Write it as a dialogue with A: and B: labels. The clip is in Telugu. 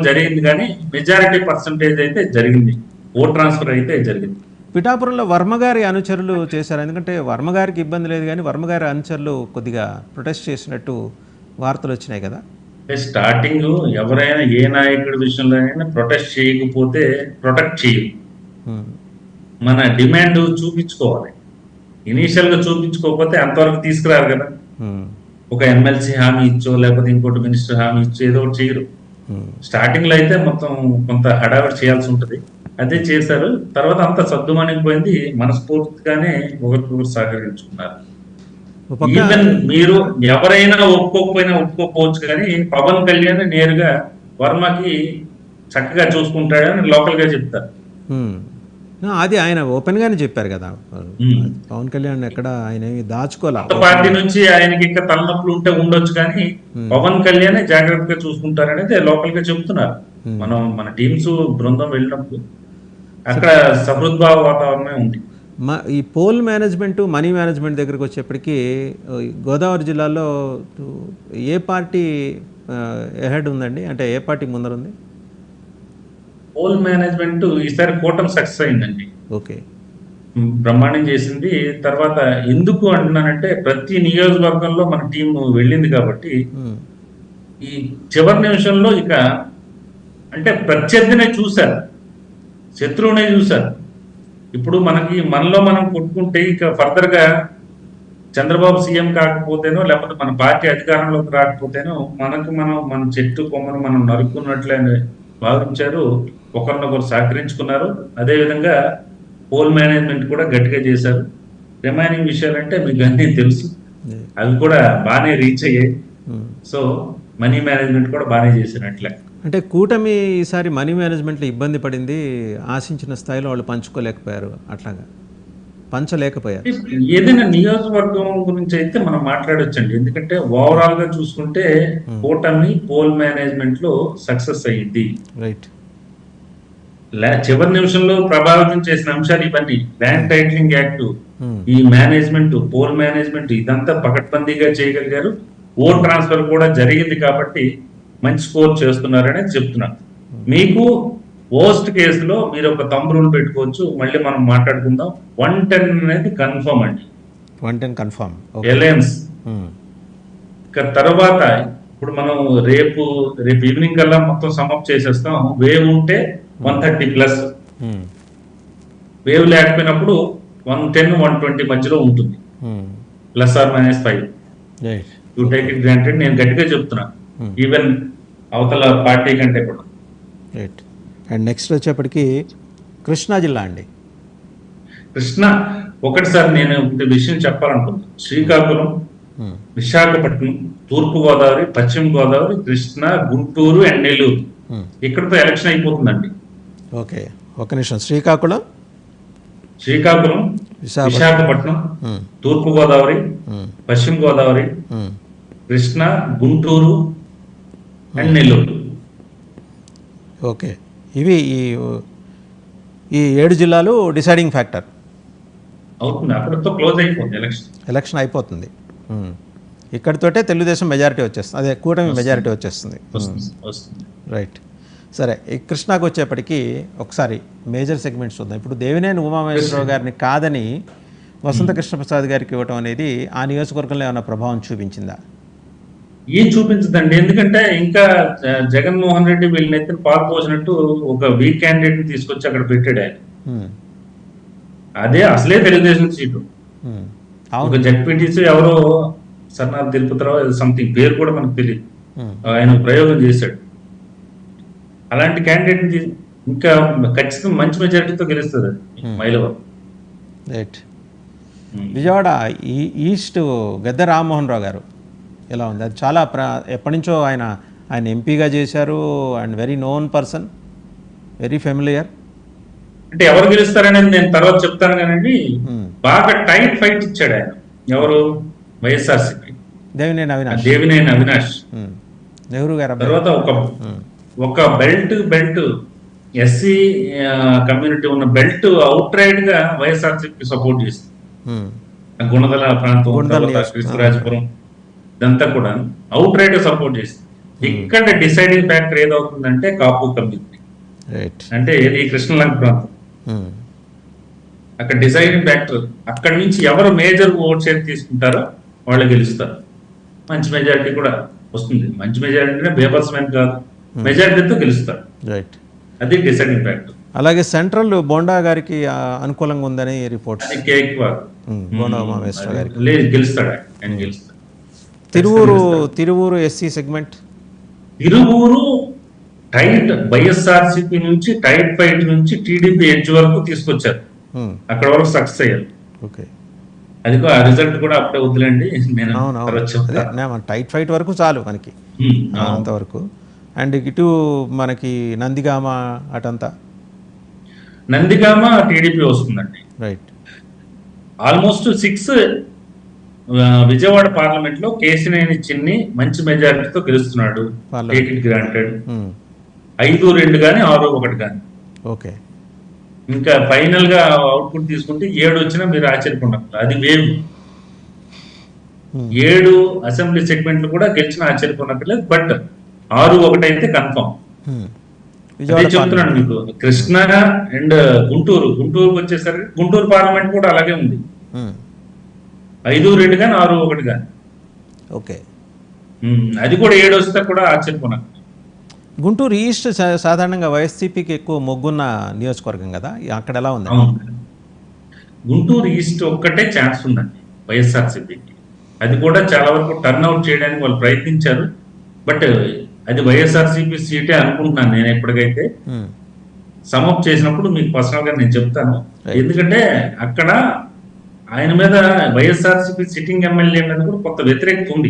A: జరిగింది కానీ మెజారిటీ పర్సంటేజ్ అయితే జరిగింది, ఓట్ ట్రాన్స్ఫర్ అయితే జరిగింది.
B: పిఠాపురంలో వర్మగారి అనుచరులు చేశారు, ఎందుకంటే వర్మగారికి ఇబ్బంది లేదు కానీ వర్మగారి అనుచరులు కొద్దిగా ప్రొటెస్ట్ చేసినట్టు వార్తలు వచ్చినాయి కదా.
A: స్టార్టింగ్ ఎవరైనా ఏ నాయకుడి విషయంలో అయినా ప్రొటెస్ట్ చేయకపోతే ప్రొటెక్ట్ చేయరు. మన డిమాండ్ చూపించుకోవాలి. ఇనీషియల్ గా చూపించుకోకపోతే అంతవరకు తీసుకురారు కదా. ఒక ఎమ్మెల్సీ హామీ ఇచ్చో లేకపోతే ఇంకోటి మినిస్టర్ హామీ ఇచ్చో ఏదో ఒకటి చేయరు. స్టార్టింగ్ లో అయితే మొత్తం కొంత హడావిడి చేయాల్సి ఉంటది, అదే చేశారు. తర్వాత అంతా సర్దుమణిగిపోయింది, మనస్ఫూర్తిగానే ఒకరికొకరు సహకరించుకున్నారు. ఈవెన్ మీరు ఎవరైనా ఒప్పుకోకపోయినా ఒప్పుకోకపోవచ్చు, కానీ పవన్ కళ్యాణ్ నేరుగా వర్మకి చక్కగా చూసుకుంటాడని లోకల్ గా చెప్తారు.
B: అది ఆయన ఓపెన్ గానే చెప్పారు కదా. పవన్ కళ్యాణ్ ఎక్కడ ఆయన దాచుకోవాలి.
A: పార్టీ నుంచి ఆయనకి ఇంకా తలనొప్పులు ఉంటే ఉండొచ్చు, కానీ పవన్ కళ్యాణ్ జాగ్రత్తగా చూసుకుంటారనేది లోకల్ గా చెప్తున్నారు. మన టీమ్స్ బృందం వెళ్ళినప్పుడు అక్కడ సహృద్భావ వాతావరణమే ఉంది.
B: ఈ పోల్ మేనేజ్మెంట్, మనీ మేనేజ్మెంట్ దగ్గరకు వచ్చేప్పటికీ గోదావరి జిల్లాలో ఏ పార్టీ ఎహెడ్ ఉందండి, అంటే ఏ పార్టీ ముందర ఉంది?
A: పోల్ మేనేజ్మెంట్ ఈసారి కూటమి సక్సెస్ అయిందండి.
B: ఓకే,
A: బ్రహ్మాండం చేసింది. తర్వాత ఎందుకు అంటున్నానంటే ప్రతి నియోజకవర్గంలో మన టీం వెళ్ళింది కాబట్టి ఈ చివరి నిమిషంలో ఇక అంటే ప్రత్యర్థినే చూశారు, శత్రువునే చూశారు. ఇప్పుడు మనలో మనం కొట్టుకుంటే ఇక ఫర్దర్ గా చంద్రబాబు సీఎం కాకపోతేనో లేకపోతే మన పార్టీ అధికారంలోకి రాకపోతేనో మన చెట్టు కొమ్మను మనం నరుక్కున్నట్లే భావించారు. ఒకరినొకరు సహకరించుకున్నారు. అదేవిధంగా పోల్ మేనేజ్మెంట్ కూడా గట్టిగా చేశారు. రిమైనింగ్ విషయాలంటే మీకు అన్నీ తెలుసు, అవి కూడా బాగానే రీచ్ అయ్యాయి. సో మనీ మేనేజ్మెంట్ కూడా బాగానే చేసినట్లే.
B: అంటే కూటమి ఈసారి మనీ మేనేజ్మెంట్లో ఇబ్బంది పడింది, ఆశించిన స్థాయిలో వాళ్ళు పంచుకోలేకపోయారు, అట్లాగా పంచలేకపోయారు.
A: ఏదైనా నియోజకవర్గం గురించి అయితే మనం మాట్లాడొచ్చండి, ఎందుకంటే ఓవరాల్ గా చూసుకుంటే కూటమి పోల్ మేనేజ్మెంట్ లో సక్సెస్ అయ్యింది.
B: రైట్.
A: చివరి నిమిషంలో ప్రభావితం చేసిన అంశాలు ఇవన్నీ ల్యాండ్ టైటిలింగ్ యాక్ట్, ఈ మేనేజ్మెంట్, పోల్ మేనేజ్మెంట్, ఇదంతా పకడ్బందీగా చేయగలిగారు. ఓట్ ట్రాన్స్ఫర్ కూడా జరిగింది కాబట్టి మంచి స్కోర్ చేస్తున్నారని చెప్తున్నారు. మీకు వర్స్ట్ కేసులో మీరు ఒక థంబ్ రూల్ పెట్టుకోవచ్చు, మళ్ళీ మనం మాట్లాడుకుందాం. 110 అనేది కన్ఫర్మ్ అండి,
B: 110 కన్ఫర్మ్
A: అలయన్స్. తర్వాత ఇప్పుడు మనం రేపు ఈవినింగ్ కల్లా మొత్తం సమ్అప్ చేసేస్తాం. వేవ్ ఉంటే 130+, వేవ్ లేకపోయినప్పుడు 110, 120 మధ్యలో ఉంటుంది, ±5. You take it granted. నేను గట్టిగా చెప్తున్నా, ఈవెన్ అవతల పార్టీ కంటే కూడా.
B: రైట్. అండ్ నెక్స్ట్ వచ్చేప్పటికి కృష్ణా జిల్లా అండి.
A: కృష్ణా ఒకటి సార్ నేను విషయం చెప్పాలనుకుంటున్నాను. శ్రీకాకుళం, విశాఖపట్నం, తూర్పు గోదావరి, పశ్చిమ గోదావరి, కృష్ణా, గుంటూరు అండ్ నెల్లూరు, ఇక్కడతో ఎలక్షన్ అయిపోతుందండి.
B: ఓకే, ఒక నిమిషం. శ్రీకాకుళం,
A: విశాఖపట్నం, తూర్పు గోదావరి, పశ్చిమ గోదావరి, కృష్ణా, గుంటూరు అండ్ నెల్లూరు.
B: ఓకే, ఇవి ఈ 7 జిల్లాలు డిసైడింగ్ ఫ్యాక్టర్
A: అవుతుంది. అక్కడితో క్లోజ్ అయిపోతుంది
B: ఎలక్షన్ అయిపోతుంది. ఇక్కడితోటే తెలుగుదేశం మెజారిటీ వచ్చేస్తుంది, అదే కూటమి మెజారిటీ వచ్చేస్తుంది. రైట్. సరే, ఈ కృష్ణాకు వచ్చేప్పటికీ ఒకసారి మేజర్ సెగ్మెంట్స్ చూద్దాం. ఇప్పుడు దేవినేని ఉమామహేశ్వరరావు గారిని కాదని వసంత కృష్ణప్రసాద్ గారికి ఇవ్వటం అనేది ఆ నియోజకవర్గంలో ఏమైనా ప్రభావం చూపించిందా?
A: ఏం చూపించదండి, ఎందుకంటే ఇంకా జగన్మోహన్ రెడ్డి వీళ్ళనైతే పాలు పోసినట్టు ఒక వీక్ క్యాండిడేట్ ని తీసుకొచ్చి అక్కడ పెట్టాడు ఆయన. అదే అసలే తెలుగుదేశం సీటు. ఒక జడ్పీటీసీ ఎవరో సర్నాథ్ తిరుపతిరావు సంథింగ్ పేరు కూడా మనకు తెలియదు, ఆయన ప్రయోగం చేశాడు. అలాంటి క్యాండిడేట్ ని ఇంకా ఖచ్చితంగా మంచి మెజారిటీతో గెలుస్తుంది మైలవరం.
B: రైట్. విజయవాడ ఈస్ట్ గద్దె రామ్మోహన్ రావు గారు ఎలా ఉంది? అది చాలా ఎప్పటి నుంచో ఆయన ఎంపీగా చేశారు and very known person, very familiar.
A: అంటే ఎవరు గెలుస్తారనేది నేను తర్వాత చెప్తాను కానండి, బాగా టైట్ ఫైట్ ఇచ్చాడు ఆయన. ఎవరు? వైఎస్ఆర్సీపీ దేవినేని అవినాష్
B: నెహ్రూ గారు.
A: తర్వాత ఒక బెల్ట్ ఎస్సీ కమ్యూనిటీ ఉన్న బెల్ట్ అవుట్ రైట్ గా వైఎస్ఆర్సీపీ సపోర్ట్ చేస్తుంది. గుణదల ప్రాంతం, కృష్ణరాజపురం, ఇదంతా కూడా అవుట్ రైట్ గా సపోర్ట్ చేస్తుంది. ఇక్కడ డిసైడింగ్ ఫ్యాక్టర్ ఏదవుతుందంటే కాపు కమ్యూనిటీ,
B: రైట్.
A: అంటే ఏది కృష్ణలంక ప్రాంతం. అక్కడ డిసైడింగ్ ఫ్యాక్టర్, అక్కడి నుంచి ఎవరు మేజర్ ఓట్ షేర్ తీసుకుంటారో వాళ్ళు గెలుస్తారు. మంచి మెజారిటీ కూడా వస్తుంది. మంచి మెజారిటీ బేబల్స్మెన్ కాదు, మెజారిటీతో గెలుస్తారు.
B: రైట్.
A: అది డిసైడింగ్ ఫ్యాక్టర్.
B: అలాగే సెంట్రల్ బోండా గారికి అనుకూలంగా ఉందని రిపోర్ట్స్.
A: అది కేక్ వారు
B: బోండా ఉమామహేశ్వర గారికి
A: గెలుస్తాడు, ఆయన గెలుస్తాడు.
B: Tiruvuru SC segment,
A: Tiruvuru tight YSRCP నుంచి టైట్ ఫైట్ నుంచి టీడీపీ ఎడ్జ్ వరకు తీసుకొచ్చారు. అక్కడ వరకు సక్సెస్ అయ్యారు.
B: ఓకే.
A: అది ఆ రిజల్ట్ కూడా అప్పుడే వద్దులేండి, నేను
B: టైట్ ఫైట్ వరకు చాలు మనకి అంతవరకు. అండ్ ఇటు మనకి నందిగామ అటంతా
A: నందిగామ టీడీపీ వస్తుందండి.
B: రైట్.
A: ఆల్మోస్ట్ 6 విజయవాడ పార్లమెంట్ లో కేసినేని చిన్ని మంచి మెజారిటీతో గెలుస్తున్నాడు. గ్రాంటెడ్ 5-2 కానీ 6-1 కానీ.
B: ఓకే.
A: ఇంకా ఫైనల్ గా అవుట్పుట్ తీసుకుంటే 7 వచ్చినా మీరు ఆశ్చర్యపోండి. అది వేవ్ 7 అసెంబ్లీ సెగ్మెంట్లు కూడా గెలిచిన ఆశ్చర్యపోనట్లేదు. బట్ 6-1 అయితే కన్ఫర్మ్. అదే చెప్తున్నాను మీకు. కృష్ణా అండ్ గుంటూరుకి వచ్చేసరికి గుంటూరు పార్లమెంట్ కూడా అలాగే ఉంది. 5-2 కానీ 6-1 కానీ.
B: ఓకే.
A: అది కూడా 7 వస్తే కూడా ఆశ్చర్యపోనా.
B: గుంటూరు ఈస్ట్ సాధారణంగా వైఎస్సీపీకి ఎక్కువ మొగ్గున్న నియోజకవర్గం కదా, అక్కడ ఎలా ఉంది?
A: గుంటూరు ఈస్ట్ ఒక్కటే ఛాన్స్ ఉందండి వైఎస్ఆర్సీపీకి. అది కూడా చాలా వరకు టర్న్అవుట్ చేయడానికి వాళ్ళు ప్రయత్నించారు. బట్ అది వైఎస్ఆర్సీపీ సీటే అనుకుంటున్నాను నేను. ఎప్పటికైతే సమప్ చేసినప్పుడు మీకు పర్సనల్ గా నేను చెప్తాను. ఎందుకంటే అక్కడ ఆయన మీద వైఎస్ఆర్సీపీ సిట్టింగ్ ఎమ్మెల్యే మీద కూడా కొంత వ్యతిరేకత ఉంది.